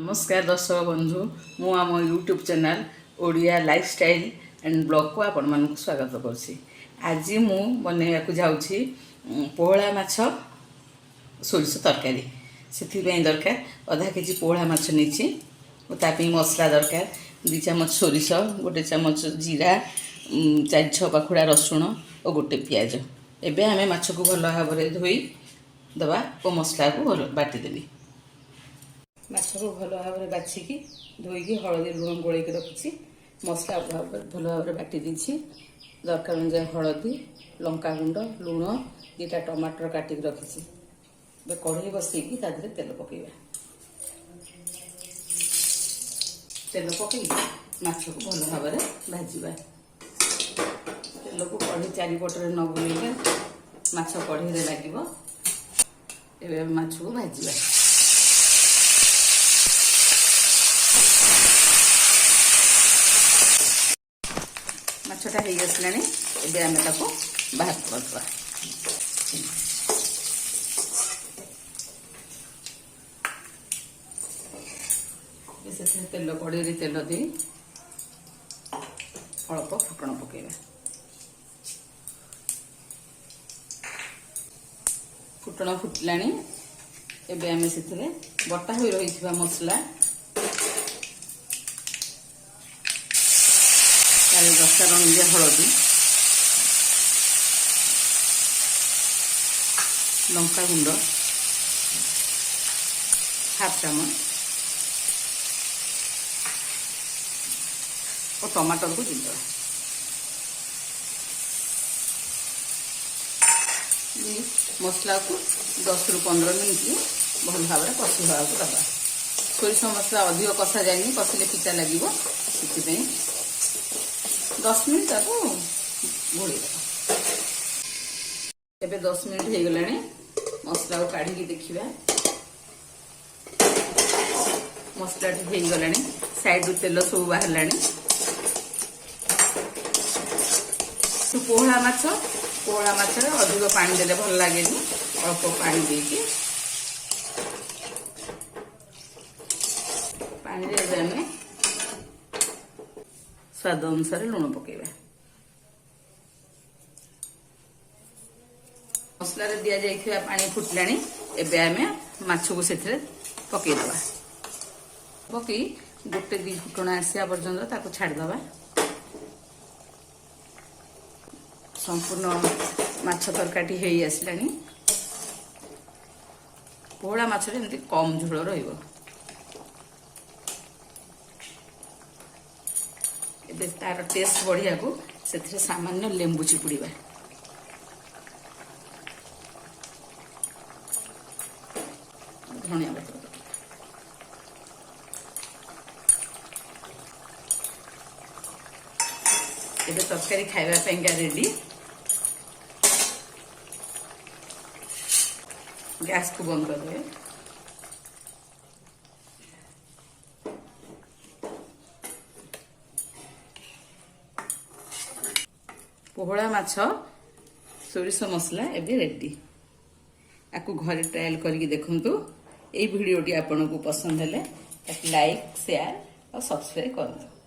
नमस्कार दर्शक बंधु मु आम YouTube channel Odia lifestyle and blog को आपण मानक स्वागत करछि। आज मु बनैया को जाउछि पोहला माछ सोरिष तरकारी। सेथिबें दरकार आधा केजी पोहला माछ नेछि ओ तापी मसला दरकार 2 चम्मच सोरिष, 1 चम्मच जीरा, 4-6 पाखुड़ा रसुण और 1 प्याज। एबे आमे माछ को भल भाबरे धोई दबा और मसला को भल बाटी देबी। माछ को भल भाव बाछिकी धोईकी हलदी लुण गोल रखी मसला भल भाव बाटी देछि। दरकार अनुसार हलदी, लंका गुंड, लुण, 2टा टमाटर काटिक रखी कढ़ई बसैकी तादे तेल पकेबा। तेल पकई माछ को भल भाव भाजवा। तेल को कढ़ई चारिपटे न बुलेले माछ कढ़ई लगे। एबे माछ को भाजवा। माछटा हो गलानी एबे आमे ताको बाहर करदवा। से तेल कड़े तेल दे अल्प फुटण पकेबा। फुटण फुटलानी एबे आमे सेथिरे बटा होई रहिथिबा मसला 10 रंगिया हलदी, लंका गुंड हाफ चामच और टमाटर को जीद मसला को 10 ରୁ 15 मिनट भल भाव कषि हवा दबा। सोरिष मसला अधिक कषा जाए कषिले पिता लगे से 10 मिनट ताको घोड़ी देवा। एबे 10 मिनट हो गलानी मसला को काढ़ी देखिबा। मसला हो गलानी साइड रु तेल सब बाहरलानी। पोहला माछ अधिक पानी देले भल लागे। अल्प पानी देकी पानी दे स्वाद अनुसार लुण पकेबा। मसला रे दिया जाइथिबा पानी फुटलानी एबे आमे माछ को सेथरे पकेइ दबा। पकेइ 1-2 फुटण आसिया पर्यंत ताको छाड़ दबा। संपूर्ण माछ तरकारी हेई आसलानी। पोहला माछ रे एमती कम झोल रहिबो। एबे तार टेस्ट बढ़िया को सेथरे सामान्य लेंबू चिपुड़ीबा। धनिया पत्र एबे तरकारी खाइबा पेंगा रेडी। गैस को बंद कर दे। पोहला माछ सोरिष मसला एबे रेडी। आपको घरे ट्रायल करके देखंतु। ए वीडियोटी आपन को पसंद हेले लाइक, शेयर और सब्सक्राइब करंतु।